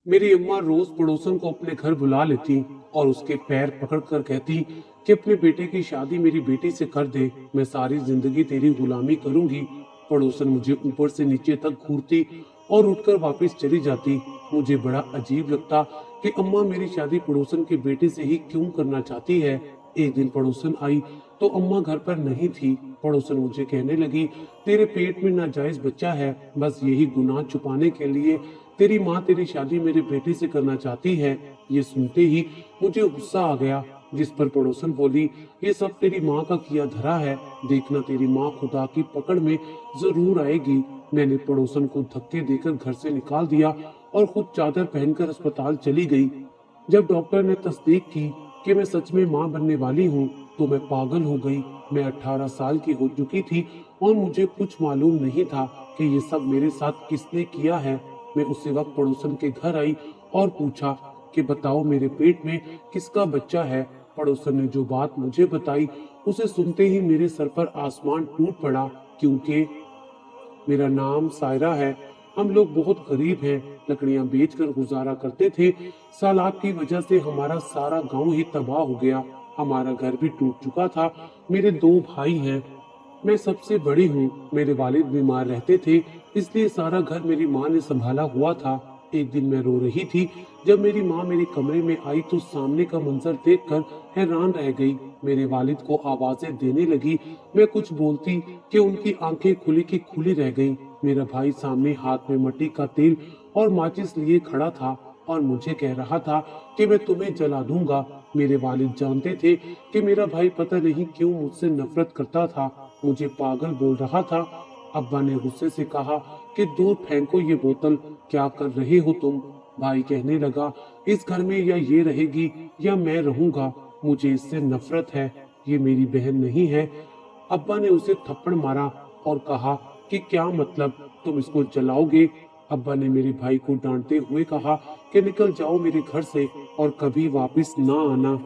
मेरी अम्मा रोज पड़ोसन को अपने घर बुला लेती और उसके पैर पकड़कर कहती कि अपने बेटे की शादी मेरी बेटी से कर दे, मैं सारी जिंदगी तेरी गुलामी करूंगी। पड़ोसन मुझे ऊपर से नीचे तक घूरती और उठकर वापस चली जाती। मुझे बड़ा अजीब लगता कि अम्मा मेरी शादी पड़ोसन के बेटे से ही क्यों करना चाहती है। एक दिन पड़ोसन आई तो अम्मा घर पर नहीं थी। पड़ोसन मुझे कहने लगी, तेरे पेट में नाजायज बच्चा है, बस यही गुनाह छुपाने के लिए तेरी माँ तेरी शादी मेरे बेटे से करना चाहती है। ये सुनते ही मुझे गुस्सा आ गया, जिस पर पड़ोसन बोली, ये सब तेरी माँ का किया धरा है, देखना तेरी माँ खुदा की पकड़ में जरूर आएगी। मैंने पड़ोसन को धक्के देकर घर से निकाल दिया और खुद चादर पहनकर अस्पताल चली गई। जब डॉक्टर ने तस्दीक की कि मैं सच में माँ बनने वाली हूँ तो मैं पागल हो गई। मैं 18 साल की हो चुकी थी और मुझे कुछ मालूम नहीं था कि ये सब मेरे साथ किसने किया है। मैं उसी वक्त पड़ोसन के घर आई और पूछा कि बताओ मेरे पेट में किसका बच्चा है। पड़ोसन ने जो बात मुझे बताई उसे सुनते ही मेरे सर पर आसमान टूट पड़ा, क्योंकि मेरा नाम सायरा है। हम लोग बहुत गरीब हैं, लकड़ियां बेचकर गुजारा करते थे। सालाब की वजह से हमारा सारा गांव ही तबाह हो गया, हमारा घर भी टूट चुका था। मेरे दो भाई हैं, मैं सबसे बड़ी हूँ। मेरे वालिद बीमार रहते थे, इसलिए सारा घर मेरी माँ ने संभाला हुआ था। एक दिन मैं रो रही थी, जब मेरी माँ मेरे कमरे में आई तो सामने का मंजर देखकर हैरान रह गई। मेरे वालिद को आवाजें देने लगी, मैं कुछ बोलती कि उनकी आंखें खुली की खुली रह गईं। मेरा भाई सामने हाथ में मिट्टी का तेल और माचिस लिए खड़ा था और मुझे कह रहा था कि मैं तुम्हें जला दूंगा। मेरे वालिद जानते थे कि मेरा भाई पता नहीं क्यों मुझसे नफरत करता था, मुझे पागल बोल रहा था। अब्बा ने गुस्से से कहा कि दूर फेंको ये बोतल, क्या कर रहे हो तुम। भाई कहने लगा, इस घर में या ये रहेगी या मैं रहूंगा, मुझे इससे नफरत है, ये मेरी बहन नहीं है। अब्बा ने उसे थप्पड़ मारा और कहा कि क्या मतलब, तुम इसको जलाओगे। अब्बा ने मेरे भाई को डांटते हुए कहा कि निकल जाओ मेरे घर से और कभी वापस ना आना।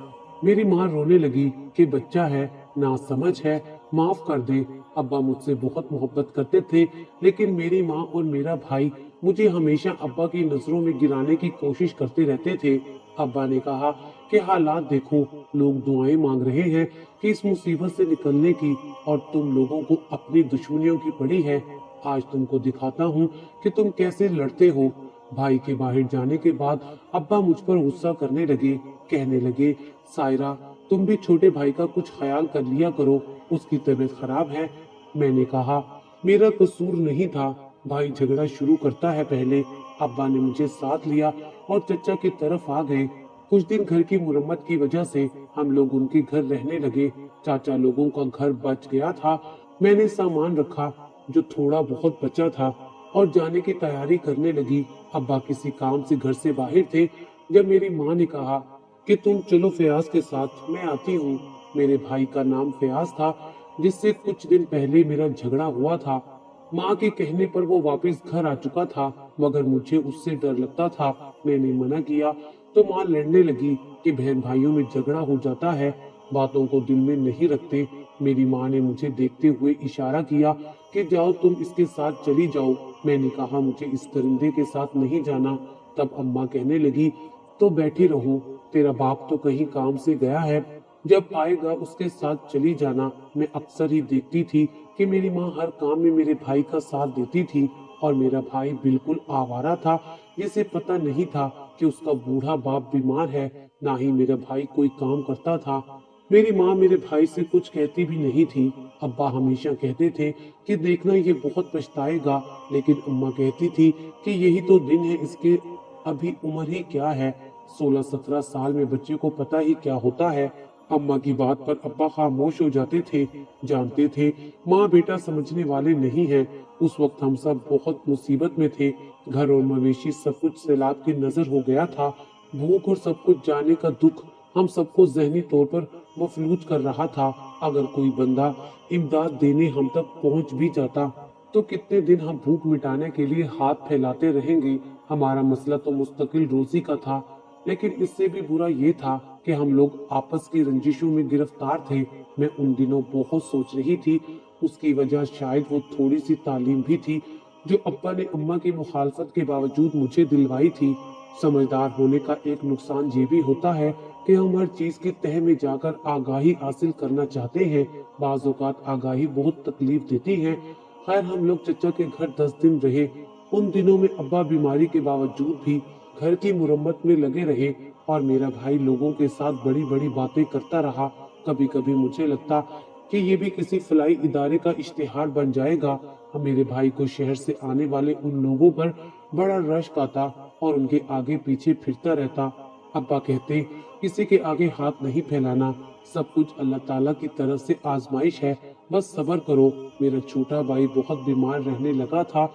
मेरी माँ रोने लगी कि बच्चा है, ना समझ है, माफ कर दे। अब्बा मुझसे बहुत मोहब्बत करते थे, लेकिन मेरी माँ और मेरा भाई मुझे हमेशा अब्बा की नजरों में गिराने की कोशिश करते रहते थे। अब्बा ने कहा कि हालात देखो, लोग दुआएं मांग रहे हैं कि इस मुसीबत से निकलने की, और तुम लोगों को अपनी दुश्मनियों की पड़ी है। आज तुमको दिखाता हूँ कि तुम कैसे लड़ते हो। भाई के बाहर जाने के बाद अब्बा मुझ पर गुस्सा करने लगे, कहने लगे, सायरा तुम भी छोटे भाई का कुछ ख्याल कर लिया करो, उसकी तबीयत खराब है। मैंने कहा, मेरा कसूर नहीं था, भाई झगड़ा शुरू करता है पहले। अब्बा ने मुझे साथ लिया और चचा की तरफ आ गए। कुछ दिन घर की मुरम्मत की वजह से हम लोग उनके घर रहने लगे। चाचा लोगों का घर बच गया था। मैंने सामान रखा जो थोड़ा बहुत बचा था और जाने की तैयारी करने लगी। अब्बा किसी काम से घर से बाहर थे, जब मेरी माँ ने कहा कि तुम चलो फयाज के साथ, मैं आती हूँ। मेरे भाई का नाम फयाज था, जिससे कुछ दिन पहले मेरा झगड़ा हुआ था। माँ के कहने पर वो वापस घर आ चुका था, मगर मुझे उससे डर लगता था। मैंने मना किया तो माँ लड़ने लगी कि बहन भाइयों में झगड़ा हो जाता है, बातों को दिल में नहीं रखते। मेरी माँ ने मुझे देखते हुए इशारा किया कि जाओ तुम इसके साथ चली जाओ। मैंने कहा मुझे इस दरिंदे के साथ नहीं जाना। तब अम्मा कहने लगी, तो बैठी रहो, तेरा बाप तो कहीं काम से गया है, जब आएगा उसके साथ चली जाना। मैं अक्सर ही देखती थी कि मेरी माँ हर काम में मेरे भाई का साथ देती थी, और मेरा भाई बिल्कुल आवारा था, जिसे पता नहीं था कि उसका बूढ़ा बाप बीमार है, ना ही मेरा भाई कोई काम करता था। मेरी माँ मेरे भाई से कुछ कहती भी नहीं थी। अब्बा हमेशा कहते थे कि देखना ये बहुत पछताएगा, लेकिन अम्मा कहती थी कि यही तो दिन है इसके, अभी उम्र ही क्या है, 16-17 साल में बच्चे को पता ही क्या होता है। अम्मा की बात पर अब्बा खामोश हो जाते थे, जानते थे माँ बेटा समझने वाले नहीं हैं। उस वक्त हम सब बहुत मुसीबत में थे, घर और मवेशी सब कुछ सैलाब की नजर हो गया था। भूख और सब कुछ जाने का दुख हम सबको जहनी तौर पर मफलूज कर रहा था। अगर कोई बंदा इमदाद देने हम तक पहुंच भी जाता तो कितने दिन हम भूख मिटाने के लिए हाथ फैलाते रहेंगे। हमारा मसला तो मुस्तकिल रोजी का था, लेकिन इससे भी बुरा ये था कि हम लोग आपस की रंजिशों में गिरफ्तार थे। मैं उन दिनों बहुत सोच रही थी, उसकी वजह शायद वो थोड़ी सी तालीम भी थी जो अब्बा ने अम्मा की मुखालफत के बावजूद मुझे दिलवाई थी। समझदार होने का एक नुकसान ये भी होता है कि हम हर चीज की तह में जाकर आगाही हासिल करना चाहते हैं। बाज़ औक़ात आगाही बहुत तकलीफ देती है। खैर हम लोग चचा के घर 10 दिन रहे। उन दिनों में अब्बा बीमारी के बावजूद भी घर की मुरम्मत में लगे रहे और मेरा भाई लोगों के साथ बड़ी बड़ी बातें करता रहा। कभी कभी मुझे लगता कि ये भी किसी फलाई इदारे का इश्तिहार बन जाएगा। अब मेरे भाई को शहर से आने वाले उन लोगों पर बड़ा रश्क आता और उनके आगे पीछे फिरता रहता। अब्बा कहते किसी के आगे हाथ नहीं फैलाना, सब कुछ अल्लाह ताला की तरफ से आजमाइश है, बस सब्र करो। मेरा छोटा भाई बहुत बीमार रहने लगा था,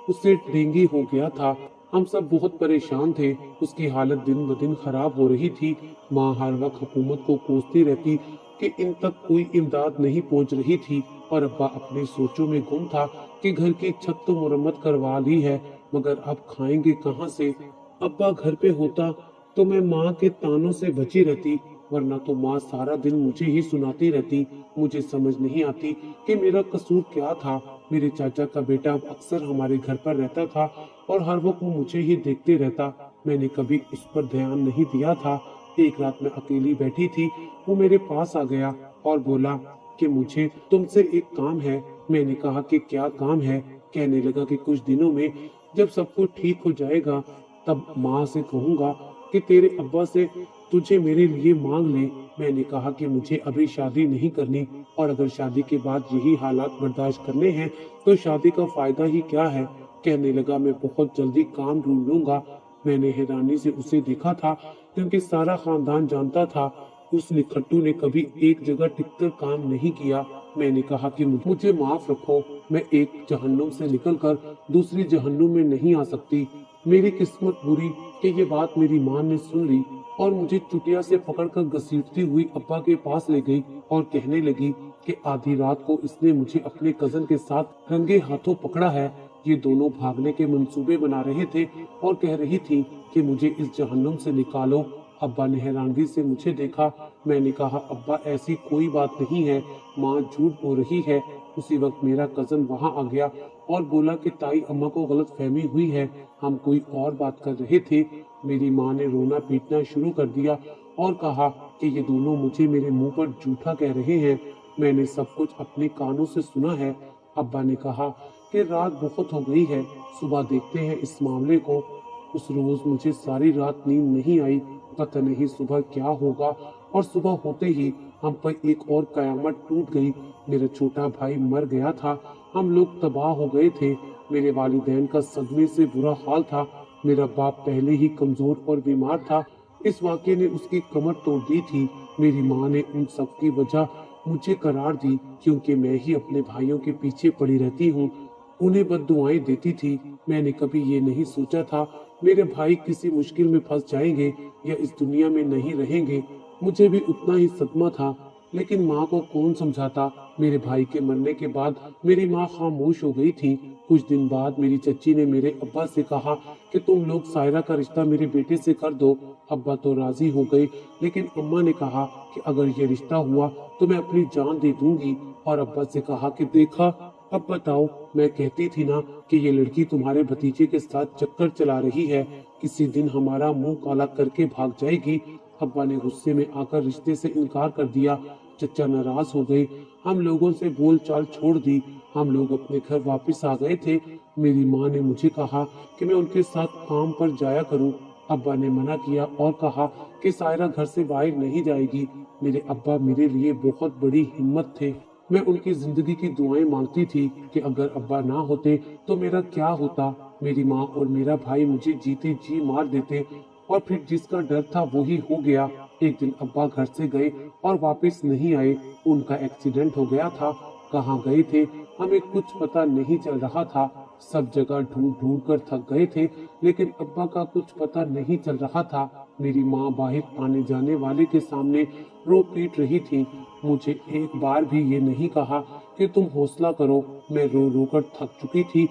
उससे डेंगू हो गया था। हम सब बहुत परेशान थे, उसकी हालत दिन ब दिन खराब हो रही थी। माँ हर वक्त हुकूमत को कोसती रहती कि इन तक कोई इमदाद नहीं पहुंच रही थी और अब्बा अपने सोचों में गुम था कि घर की छत तो मुरम्मत करवा ली है, मगर अब खाएंगे कहाँ से। अब्बा घर पे होता तो मैं माँ के तानों से बची रहती, वरना तो माँ सारा दिन मुझे ही सुनाती रहती। मुझे समझ नहीं आती कि मेरा कसूर क्या था। मेरे चाचा का बेटा अब अक्सर हमारे घर पर रहता था और हर वक्त वो मुझे ही देखते रहता। मैंने कभी उस पर ध्यान नहीं दिया था। एक रात मैं अकेली बैठी थी, वो मेरे पास आ गया और बोला कि मुझे तुमसे एक काम है। मैंने कहा कि क्या काम है। कहने लगा कि कुछ दिनों में जब सब कुछ ठीक हो जाएगा तब माँ से कहूँगा कि तेरे अब्बा से तुझे मेरे लिए मांग ले। मैंने कहा कि मुझे अभी शादी नहीं करनी और अगर शादी के बाद यही हालात बर्दाश्त करने हैं तो शादी का फायदा ही क्या है। कहने लगा मैं बहुत जल्दी काम ढूंढ लूंगा। मैंने हैरानी से उसे देखा था क्योंकि सारा खानदान जानता था उस निखट्टू ने कभी एक जगह टिककर काम नहीं किया। मैंने कहा कि मुझे माफ रखो, मैं एक जहन्नुम से निकलकर दूसरी जहन्नुम में नहीं आ सकती। मेरी किस्मत बुरी कि ये बात मेरी माँ ने सुन ली और मुझे चुटिया से पकड़कर घसीटती हुई अब्बा के पास ले गई और कहने लगी कि आधी रात को इसने मुझे अपने कजन के साथ रंगे हाथों पकड़ा है। ये दोनों भागने के मंसूबे बना रहे थे और कह रही थी कि मुझे इस जहन्नुम से निकालो। अब्बा ने हैरानगी से मुझे देखा। मैंने कहा अब्बा ऐसी कोई बात नहीं है, माँ झूठ बोल रही है। उसी वक्त मेरा कजन वहाँ आ गया और बोला कि ताई अम्मा को गलत फहमी हुई है, हम कोई और बात कर रहे थे। मेरी माँ ने रोना पीटना शुरू कर दिया और कहा कि ये दोनों मुझे मेरे मुंह पर झूठा कह रहे हैं। मैंने सब कुछ अपने कानों से सुना है। अब्बा ने कहा कि रात बहुत हो गई है, सुबह देखते हैं इस मामले को। उस रोज मुझे सारी रात नींद नहीं आई, पता नहीं सुबह क्या होगा। और सुबह होते ही हम पर एक और कयामत टूट गई। मेरा छोटा भाई मर गया था, हम लोग तबाह हो गए थे। मेरे वालिदैन का सदमे से बुरा हाल था। मेरा बाप पहले ही कमजोर और बीमार था, इस वाक़े ने उसकी कमर तोड़ दी थी। मेरी माँ ने उन सब की वजह मुझे करार दी क्योंकि मैं ही अपने भाइयों के पीछे पड़ी रहती हूँ, उन्हें बद्दुआएं देती थी। मैंने कभी ये नहीं सोचा था मेरे भाई किसी मुश्किल में फंस जाएंगे या इस दुनिया में नहीं रहेंगे। मुझे भी उतना ही सदमा था, लेकिन माँ को कौन समझाता। मेरे भाई के मरने के बाद मेरी माँ खामोश हो गई थी। कुछ दिन बाद मेरी चच्ची ने मेरे अब्बा से कहा कि तुम लोग सायरा का रिश्ता मेरे बेटे से कर दो। अब्बा तो राजी हो गए, लेकिन अम्मा ने कहा कि अगर ये रिश्ता हुआ तो मैं अपनी जान दे दूंगी। और अब्बा से कहा कि देखा, अब बताओ, मैं कहती थी ना कि ये लड़की तुम्हारे भतीजे के साथ चक्कर चला रही है, किसी दिन हमारा मुंह काला करके भाग जाएगी। अब्बा ने गुस्से में आकर रिश्ते से इनकार कर दिया। चचा नाराज हो गए, हम लोगों से बोल चाल छोड़ दी। हम लोग अपने घर वापस आ गए थे। मेरी माँ ने मुझे कहा कि मैं उनके साथ काम पर जाया करूं। अब्बा ने मना किया और कहा कि सायरा घर से बाहर नहीं जाएगी। मेरे अब्बा मेरे लिए बहुत बड़ी हिम्मत थे। मैं उनकी जिंदगी की दुआएं मांगती थी कि अगर अब्बा ना होते तो मेरा क्या होता। मेरी माँ और मेरा भाई मुझे जीते जी मार देते और फिर जिसका डर था वही हो गया। एक दिन अब्बा घर से गए और वापस नहीं आए। उनका एक्सीडेंट हो गया था। कहाँ गए थे हमें कुछ पता नहीं चल रहा था। सब जगह ढूंढ ढूंढ कर थक गए थे, लेकिन अब्बा का कुछ पता नहीं चल रहा था। मेरी माँ बाहर आने जाने वाले के सामने रो पीट रही थी। मुझे एक बार भी ये नहीं कहा कि तुम हौसला करो। मैं रो रो कर थक चुकी थी।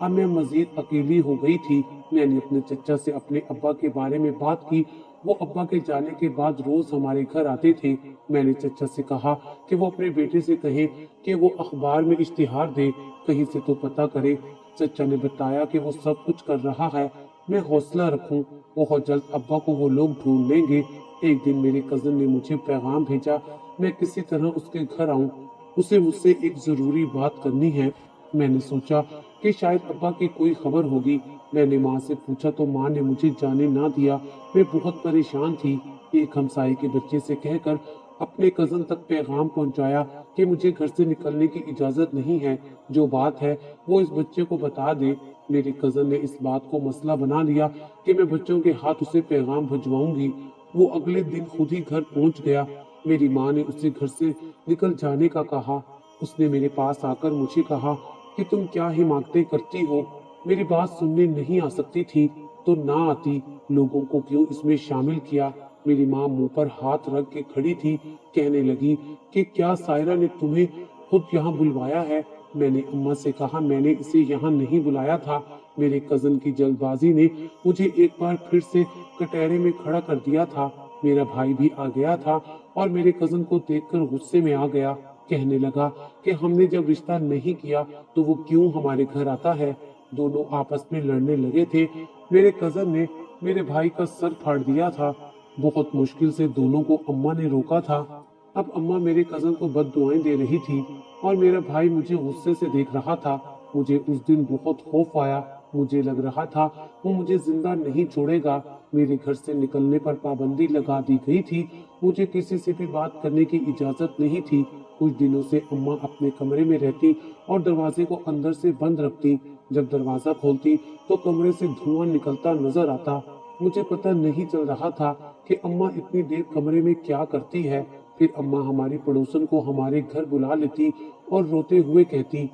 अब मैं मजीद अकेली हो गई थी। मैंने अपने चचा से अपने अब्बा के बारे में बात की। वो अब्बा के जाने के बाद रोज हमारे घर आते थे। मैंने चचा से कहा कि वो अपने बेटे से कहे कि वो अखबार में इश्तिहार दे, कहीं से तो पता करे। चचा ने बताया कि वो सब कुछ कर रहा है, मैं हौसला रखूं। बहुत जल्द अब्बा को वो लोग ढूंढ लेंगे। एक दिन मेरे कजन ने मुझे पैगाम भेजा, मैं किसी तरह उसके घर आऊं, उसे मुझसे एक जरूरी बात करनी है। मैंने सोचा कि शायद अब्बा की कोई खबर होगी। मैंने माँ से पूछा तो माँ ने मुझे जाने ना दिया। मैं बहुत परेशान थी। एक हमसाये के बच्चे से कहकर अपने कजन तक पैगाम पहुंचाया कि मुझे घर से निकलने की इजाजत नहीं है, जो बात है वो इस बच्चे को बता दे। मेरे कजन ने इस बात को मसला बना लिया कि मैं बच्चों के हाथ उसे पैगाम भिजवाऊंगी। वो अगले दिन खुद ही घर पहुंच गया। मेरी माँ ने उसे घर से निकल जाने का कहा। उसने मेरे पास आकर मुझे कहा कि तुम क्या हिमाकतें करती हो। मेरी बात सुनने नहीं आ सकती थी तो ना आती, लोगों को क्यों इसमें शामिल किया। मेरी माँ मुंह पर हाथ रख के खड़ी थी, कहने लगी कि क्या सायरा ने तुम्हें खुद यहाँ बुलवाया है। मैंने अम्मा से कहा मैंने इसे यहाँ नहीं बुलाया था। मेरे कजन की जल्दबाजी ने मुझे एक बार फिर से कटहरे में खड़ा कर दिया था। मेरा भाई भी आ गया था और मेरे कजन को देखकर गुस्से में आ गया। कहने लगा कि हमने जब रिश्ता नहीं किया तो वो क्यों हमारे घर आता है। दोनों आपस में लड़ने लगे थे। मेरे कजन ने मेरे भाई का सर फाड़ दिया था। बहुत मुश्किल से दोनों को अम्मा ने रोका था। अब अम्मा मेरे कजन को बद्दुआएं दे रही थी और मेरा भाई मुझे गुस्से से देख रहा था। मुझे उस दिन बहुत खौफ आया। मुझे लग रहा था वो मुझे जिंदा नहीं छोड़ेगा। मेरे घर से निकलने पर पाबंदी लगा दी गई थी। मुझे किसी से भी बात करने की इजाजत नहीं थी। कुछ दिनों से अम्मा अपने कमरे में रहती और दरवाजे को अंदर से बंद रखती। जब दरवाजा खोलती तो कमरे से धुआं निकलता नजर आता। मुझे पता नहीं चल रहा था कि अम्मा इतनी देर कमरे में क्या करती है। फिर अम्मा हमारी पड़ोसन को हमारे घर बुला लेती और रोते हुए कहती,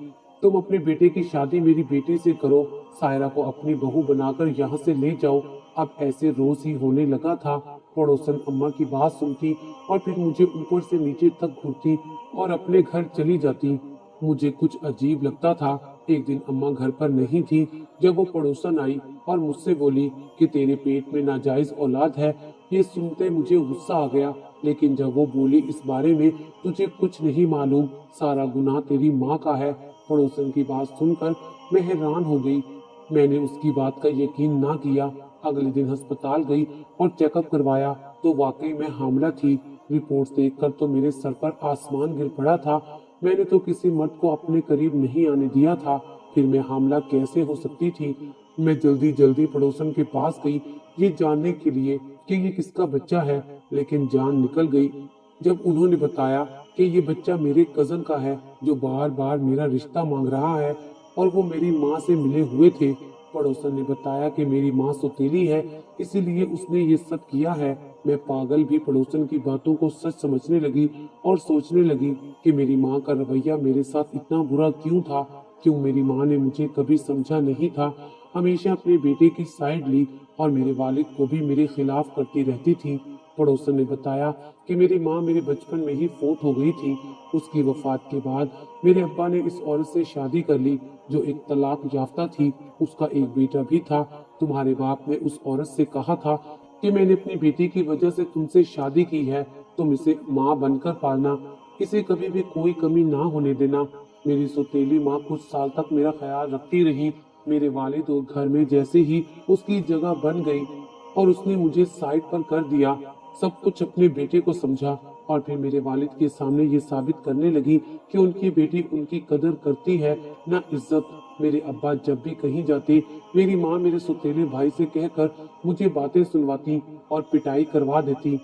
तुम अपने बेटे की शादी मेरी बेटी से करो, सायरा को अपनी बहू बनाकर यहाँ से ले जाओ। अब ऐसे रोज ही होने लगा था। पड़ोसन अम्मा की बात सुनती और फिर मुझे ऊपर से नीचे तक घूरती और अपने घर चली जाती। मुझे कुछ अजीब लगता था। एक दिन अम्मा घर पर नहीं थी जब वो पड़ोसन आई और मुझसे बोली कि तेरे पेट में नाजायज औलाद है। ये सुनते मुझे गुस्सा आ गया, लेकिन जब वो बोली इस बारे में तुझे कुछ नहीं मालूम, सारा गुनाह तेरी माँ का है। पड़ोसन की बात सुनकर मैं हैरान हो गई। मैंने उसकी बात का यकीन ना किया। अगले दिन अस्पताल गई और चेकअप करवाया तो वाकई मैं हामिला थी। रिपोर्ट देखकर तो मेरे सर पर आसमान गिर पड़ा था। मैंने तो किसी मर्द को अपने करीब नहीं आने दिया था, फिर मैं हामिला कैसे हो सकती थी। मैं जल्दी जल्दी पड़ोसन के पास गई ये जानने के लिए कि ये किसका बच्चा है, लेकिन जान निकल गई जब उन्होंने बताया कि ये बच्चा मेरे कजन का है जो बार बार मेरा रिश्ता मांग रहा है और वो मेरी माँ से मिले हुए थे। पड़ोसन ने बताया कि मेरी माँ सौतेली है, इसीलिए उसने ये सब किया है। मैं पागल भी पड़ोसन की बातों को सच समझने लगी और सोचने लगी कि मेरी माँ का रवैया मेरे साथ इतना बुरा क्यों था। क्यों मेरी माँ ने मुझे कभी समझा नहीं था, हमेशा अपने बेटे की साइड ली और मेरे वालिद को भी मेरे खिलाफ करती रहती थी। पड़ोसन ने बताया कि मेरी माँ मेरे बचपन में ही फोत हो गई थी। उसकी वफात के बाद मेरे अब्बा ने इस औरत से शादी कर ली जो एक तलाक याफ्ता थी। उसका एक बेटा भी था। तुम्हारे बाप ने उस औरत से कहा था कि मैंने अपनी बेटी की वजह से तुमसे शादी की है, तुम इसे माँ बनकर पालना, इसे कभी भी कोई कमी ना होने देना। मेरी सौतेली माँ कुछ साल तक मेरा ख्याल रखती रही। मेरे वालिद और घर में जैसे ही उसकी जगह बन गई और उसने मुझे साइड पर कर दिया, सब कुछ अपने बेटे को समझा और फिर मेरे वालिद के सामने ये साबित करने लगी कि उनकी बेटी उनकी कदर करती है ना इज्जत। मेरे अब्बा जब भी कहीं जाते मेरी माँ मेरे सौतेले भाई से कहकर मुझे बातें सुनवाती और पिटाई करवा देती।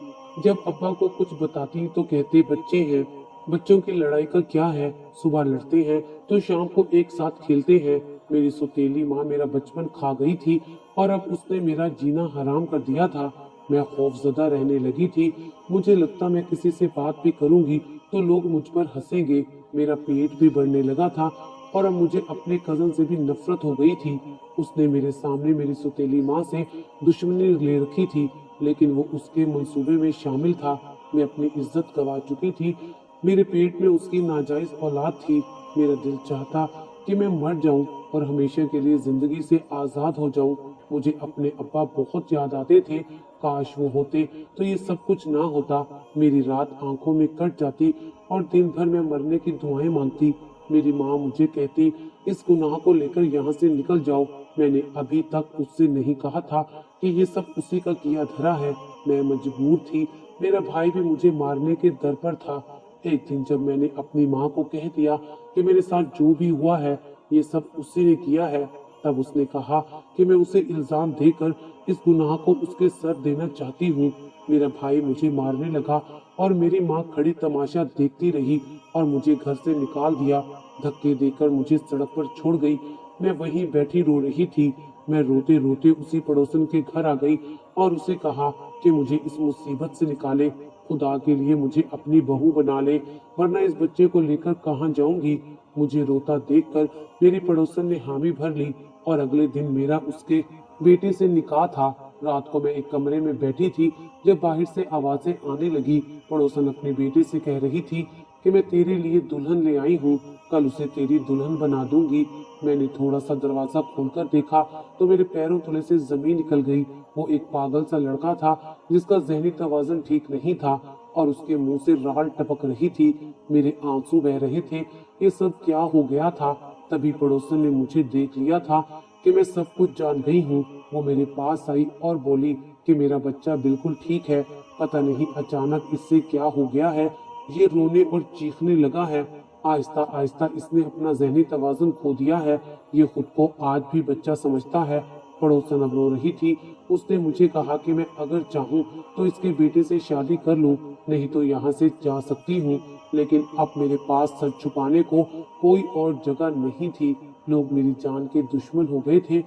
जब अब्बा को कुछ बताती तो कहते बच्चे हैं, बच्चों की लड़ाई का क्या है, सुबह लड़ते हैं तो शाम को एक साथ खेलते हैं। मेरी सौतेली माँ मेरा बचपन खा गई थी और अब उसने मेरा जीना हराम कर दिया था। मैं खौफजदा रहने लगी थी। मुझे लगता मैं किसी से बात भी करूंगी तो लोग मुझ पर हंसेंगे। मेरा पेट भी बढ़ने लगा था और अब मुझे अपने कजन से भी नफरत हो गई थी। उसने मेरे सामने मेरी सौतेली माँ से दुश्मनी ले रखी थी, लेकिन वो उसके मंसूबे में शामिल था। मैं अपनी इज्जत गंवा चुकी थी। मेरे पेट में उसकी नाजायज औलाद थी। मेरा दिल चाहता कि मैं मर जाऊं और हमेशा के लिए जिंदगी से आजाद हो जाऊं। मुझे अपने अब्बा बहुत याद आते थे। काश वो होते तो ये सब कुछ ना होता। मेरी रात आंखों में कट जाती और दिन भर मैं मरने की दुआएं मांगती। मेरी माँ मुझे कहती इस गुनाह को लेकर यहाँ से निकल जाओ। मैंने अभी तक उससे नहीं कहा था कि ये सब उसी का किया धरा है। मैं मजबूर थी, मेरा भाई भी मुझे मारने के दर पर था। एक दिन जब मैंने अपनी माँ को कह दिया कि मेरे साथ जो भी हुआ है ये सब उसी ने किया है, तब उसने कहा कि मैं उसे इल्जाम देकर इस गुनाह को उसके सर देना चाहती हूँ। मेरा भाई मुझे मारने लगा और मेरी माँ खड़ी तमाशा देखती रही और मुझे घर से निकाल दिया। धक्के देकर मुझे सड़क पर छोड़ गई। मैं वहीं बैठी रो रही थी। मैं रोते रोते उसी पड़ोसन के घर आ गई और उसे कहा कि मुझे इस मुसीबत से निकाले, खुदा के लिए मुझे अपनी बहू बना ले, वरना इस बच्चे को लेकर कहाँ जाऊंगी। मुझे रोता देखकर मेरी पड़ोसन ने हामी भर ली और अगले दिन मेरा उसके बेटे से निकाह था। रात को मैं एक कमरे में बैठी थी जब बाहर से आवाजें आने लगी। पड़ोसन अपने बेटे से कह रही थी कि मैं तेरे लिए दुल्हन ले आई हूँ, कल उसे तेरी दुल्हन बना दूंगी। मैंने थोड़ा सा दरवाजा खोलकर देखा तो मेरे पैरों तले से जमीन निकल गई। वो एक पागल सा लड़का था जिसका जहनी तवाज़ुन ठीक नहीं था और उसके मुंह से राल टपक रही थी। मेरे आंसू बह रहे थे। ये सब क्या हो गया था? तभी पड़ोसन ने मुझे देख लिया था कि मैं सब कुछ जान गई हूँ। वो मेरे पास आई और बोली कि मेरा बच्चा बिल्कुल ठीक है, पता नहीं अचानक इससे क्या हो गया है, ये रोने और चीखने लगा है। आहिस्ता आहिस्ता इसने अपना जहनी तवाज़ुन खो दिया है। ये खुद को आज भी बच्चा समझता है। पड़ोसन अब रो रही थी। उसने मुझे कहा कि मैं अगर चाहूँ तो इसके बेटे से शादी कर लूँ, नहीं तो यहाँ से जा सकती हूँ। लेकिन अब मेरे पास सर छुपाने को कोई और जगह नहीं थी। लोग मेरी जान के दुश्मन हो गए थे।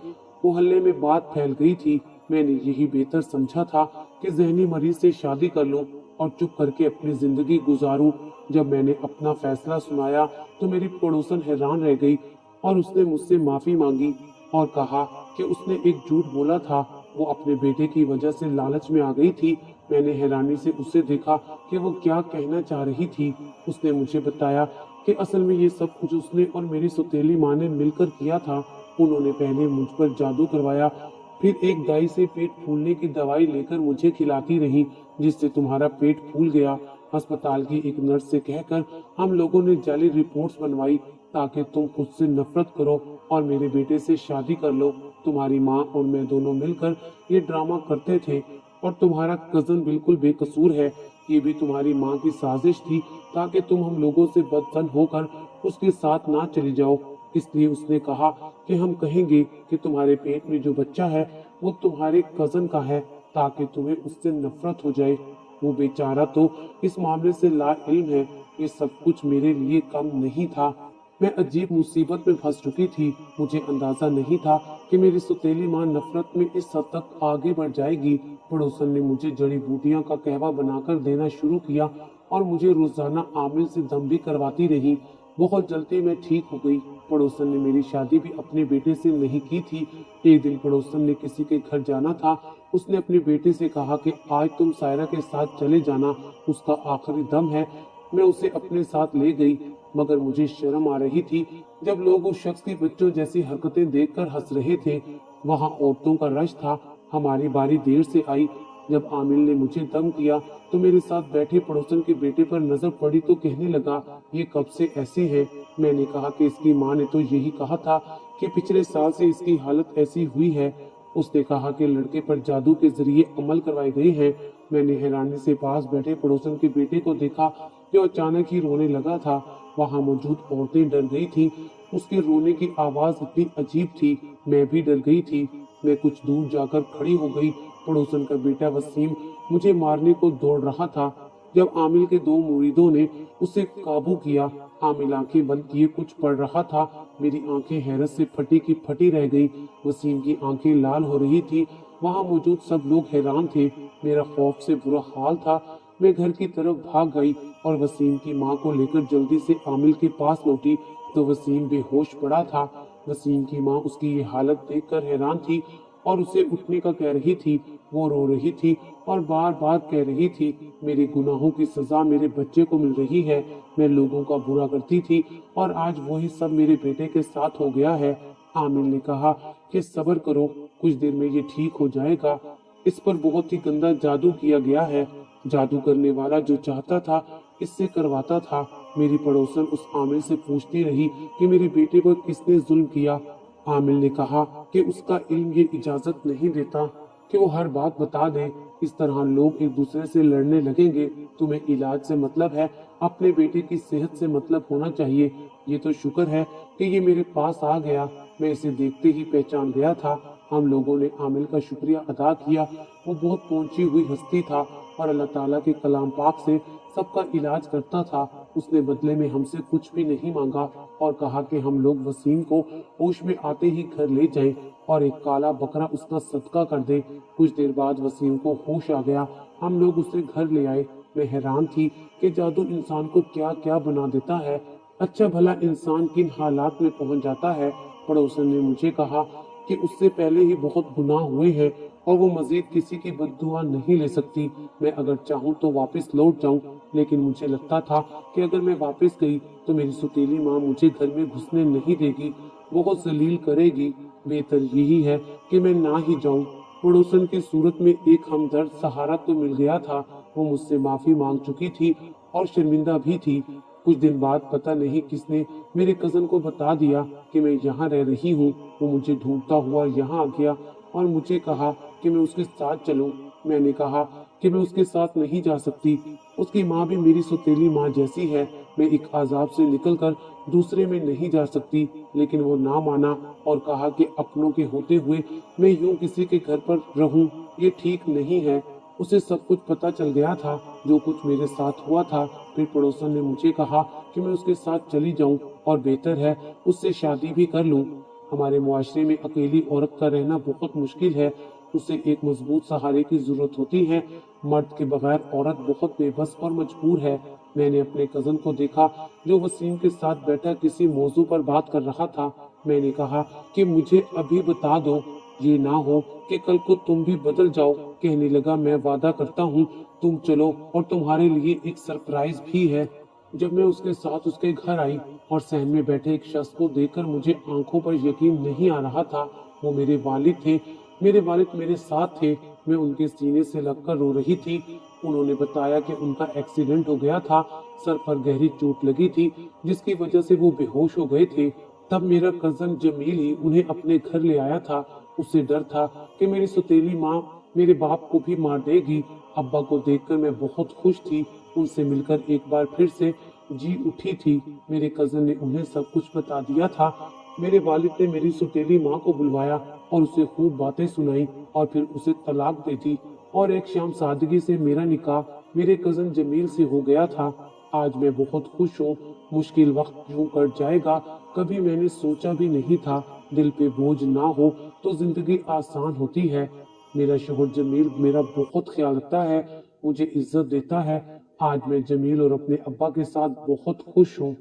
मोहल्ले में बात फैल गई थी। मैंने यही बेहतर समझा था कि जहनी मरीज से शादी कर लूं और चुप करके अपनी जिंदगी गुजारूं। जब मैंने अपना फैसला सुनाया तो मेरी पड़ोसन हैरान रह गई और उसने मुझसे माफी मांगी और कहा कि उसने एक झूठ बोला था। वो अपने बेटे की वजह से लालच में आ गई थी। मैंने हैरानी से उसे देखा कि वो क्या कहना चाह रही थी। उसने मुझे बताया कि असल में ये सब कुछ उसने और मेरी सौतेली माँ ने मिलकर किया था। उन्होंने पहले मुझ पर जादू करवाया, फिर एक दाई से पेट फूलने की दवाई लेकर मुझे खिलाती रही, जिससे तुम्हारा पेट फूल गया। अस्पताल की एक नर्स से कहकर हम लोगों ने जाली रिपोर्ट्स बनवाई ताकि तुम खुद से नफरत करो और मेरे बेटे से शादी कर लो। तुम्हारी माँ और मैं दोनों मिलकर ये ड्रामा करते थे और तुम्हारा कजन बिल्कुल बेकसूर है। ये भी तुम्हारी माँ की साजिश थी ताकि तुम हम लोगों से बदतन होकर उसके साथ ना चली जाओ। इसलिए उसने कहा कि हम कहेंगे कि तुम्हारे पेट में जो बच्चा है वो तुम्हारे कजन का है ताकि तुम्हें उससे नफरत हो जाए। वो बेचारा तो इस मामले से लाइल्म है। ये सब कुछ मेरे लिए कम नहीं था। मैं अजीब मुसीबत में फंस चुकी थी। मुझे अंदाजा नहीं था कि मेरी सौतेली माँ नफरत में इस हद तक आगे बढ़ जाएगी। पड़ोसन ने मुझे जड़ी बूटियां का कहवा बनाकर देना शुरू किया और मुझे रोजाना आमिल से दम भी करवाती रही। बहुत जल्दी मैं ठीक हो गई। पड़ोसन ने मेरी शादी भी अपने बेटे से नहीं की थी। एक दिन पड़ोसन ने किसी के घर जाना था। उसने अपने बेटे से कहा कि आज तुम सायरा के साथ चले जाना, उसका आखिरी दम है। मैं उसे अपने साथ ले गई, मगर मुझे शर्म आ रही थी जब लोग उस शख्स की बच्चों जैसी हरकतें देखकर हंस रहे थे। वहाँ औरतों का रश था। हमारी बारी देर से आई। जब आमिल ने मुझे दम किया तो मेरे साथ बैठे पड़ोसन के बेटे पर नजर पड़ी तो कहने लगा, ये कब से ऐसे है? मैंने कहा कि इसकी माँ ने तो यही कहा था कि पिछले साल से इसकी हालत ऐसी हुई है। उसने कहा कि लड़के पर जादू के जरिए अमल करवाए गए हैं। मैंने हैरानी से पास बैठे पड़ोसन के बेटे को देखा जो अचानक ही रोने लगा था। वहाँ मौजूद औरतें डर गई थीं। उसके रोने की आवाज इतनी अजीब थी, मैं भी डर गई थी। मैं कुछ दूर जाकर खड़ी हो गई। पड़ोसन का बेटा वसीम मुझे मारने को दौड़ रहा था। जब आमिल के दो मुरीदों ने उसे काबू किया, आमिल आंखें बंद किए कुछ पढ़ रहा था। मेरी आंखें हैरत से फटी की फटी रह गई। वसीम की आंखें लाल हो रही थी। वहाँ मौजूद सब लोग हैरान थे। मेरा खौफ से बुरा हाल था। मैं घर की तरफ भाग गई और वसीम की माँ को लेकर जल्दी से आमिल के पास लौटी तो वसीम बेहोश पड़ा था। वसीम की माँ उसकी ये हालत देखकर हैरान थी और उसे उठने का कह रही थी। वो रो रही थी और बार बार कह रही थी, मेरे गुनाहों की सजा मेरे बच्चे को मिल रही है। मैं लोगों का बुरा करती थी और आज वही सब मेरे बेटे के साथ हो गया है। आमिल ने कहा कि सब्र करो, कुछ देर में ये ठीक हो जाएगा। इस पर बहुत ही गंदा जादू किया गया है। जादू करने वाला जो चाहता था इससे करवाता था। मेरी पड़ोसन उस आमिल से पूछती रही कि मेरे बेटे पर किसने जुल्म किया। आमिल ने कहा कि उसका इल्म ये इजाजत नहीं देता कि वो हर बात बता दे। इस तरह लोग एक दूसरे से लड़ने लगेंगे। तुम्हें इलाज से मतलब है, अपने बेटे की सेहत से मतलब होना चाहिए। ये तो शुक्र है कि ये मेरे पास आ गया, मैं इसे देखते ही पहचान गया था। हम लोगों ने आमिल का शुक्रिया अदा किया। वो बहुत पहुंची हुई हस्ती था और अल्लाह ताला के कलाम पाक से सबका इलाज करता था। उसने बदले में हमसे कुछ भी नहीं मांगा और कहा कि हम लोग वसीम को होश में आते ही घर ले जाएं और एक काला बकरा उसका सदका कर दे। कुछ देर बाद वसीम को होश आ गया। हम लोग उसे घर ले आए। मैं हैरान थी कि जादू इंसान को क्या क्या बना देता है। अच्छा भला इंसान किन हालात में पहुंच जाता है। पड़ोसन ने मुझे कहा कि उससे पहले ही बहुत गुनाह हुए हैं और वो मजीद किसी की बद्दुआ नहीं ले सकती। मैं अगर चाहूँ तो वापस लौट जाऊं, लेकिन मुझे लगता था कि अगर मैं वापस गई तो मेरी सुतीली माँ मुझे घर में घुसने नहीं देगी, बहुत जलील करेगी। बेहतर यही है कि मैं ना ही जाऊं। पड़ोसन की सूरत में एक हमदर्द सहारा तो मिल गया था। वो मुझसे माफी मांग चुकी थी और शर्मिंदा भी थी। कुछ दिन बाद पता नहीं किसने मेरे कजन को बता दिया कि मैं यहाँ रह रही हूँ। वो मुझे ढूंढता हुआ यहाँ आ गया और मुझे कहा कि मैं उसके साथ चलूं। मैंने कहा कि मैं उसके साथ नहीं जा सकती। उसकी माँ भी मेरी सौतेली माँ जैसी है। मैं एक आजाब से निकलकर दूसरे में नहीं जा सकती। लेकिन वो ना माना और कहा कि अपनों के होते हुए मैं यूं किसी के घर पर रहूं, ये ठीक नहीं है। उसे सब कुछ पता चल गया था, जो कुछ मेरे साथ हुआ था। फिर पड़ोसन ने मुझे कहा कि मैं उसके साथ चली जाऊं और बेहतर है उससे शादी भी कर लूं। हमारे मुआशरे में अकेली औरत का रहना बहुत मुश्किल है। उसे एक मजबूत सहारे की जरूरत होती है। मर्द के बगैर औरत बहुत बेबस और मजबूर है। मैंने अपने कजन को देखा जो वसीम के साथ बैठा किसी मौजू पर बात कर रहा था। मैंने कहा कि मुझे अभी बता दो, ये ना हो कि कल को तुम भी बदल जाओ। कहने लगा, मैं वादा करता हूँ तुम चलो और तुम्हारे लिए एक सरप्राइज भी है। जब मैं उसके साथ उसके घर आई और सहन में बैठे एक शख्स को देखकर मुझे आंखों पर यकीन नहीं आ रहा था। वो मेरे वालिद थे। मेरे वालिद मेरे साथ थे। मैं उनके सीने से लगकर रो रही थी। उन्होंने बताया कि उनका एक्सीडेंट हो गया था। सर पर गहरी चोट लगी थी जिसकी वजह से वो बेहोश हो गए थे। तब मेरा कजन जमील ही उन्हें अपने घर ले आया था। उसे डर था कि मेरी सौतेली माँ मेरे बाप को भी मार देगी। अब्बा को देखकर मैं बहुत खुश थी। उनसे मिलकर एक बार फिर से जी उठी थी। मेरे कजन ने उन्हें सब कुछ बता दिया था। मेरे वालिद ने मेरी सौतेली माँ को बुलवाया और उसे खूब बातें सुनाई और फिर उसे तलाक दे दी और एक शाम सादगी से मेरा निकाह मेरे कजन जमील से हो गया था। आज मैं बहुत खुश हूँ। मुश्किल वक्त यूं कट जाएगा, कभी मैंने सोचा भी नहीं था। दिल पे बोझ ना हो तो जिंदगी आसान होती है। मेरा शोहर जमील मेरा बहुत ख्याल रखता है, मुझे इज्जत देता है। आज मैं जमील और अपने अब्बा के साथ बहुत खुश हूँ।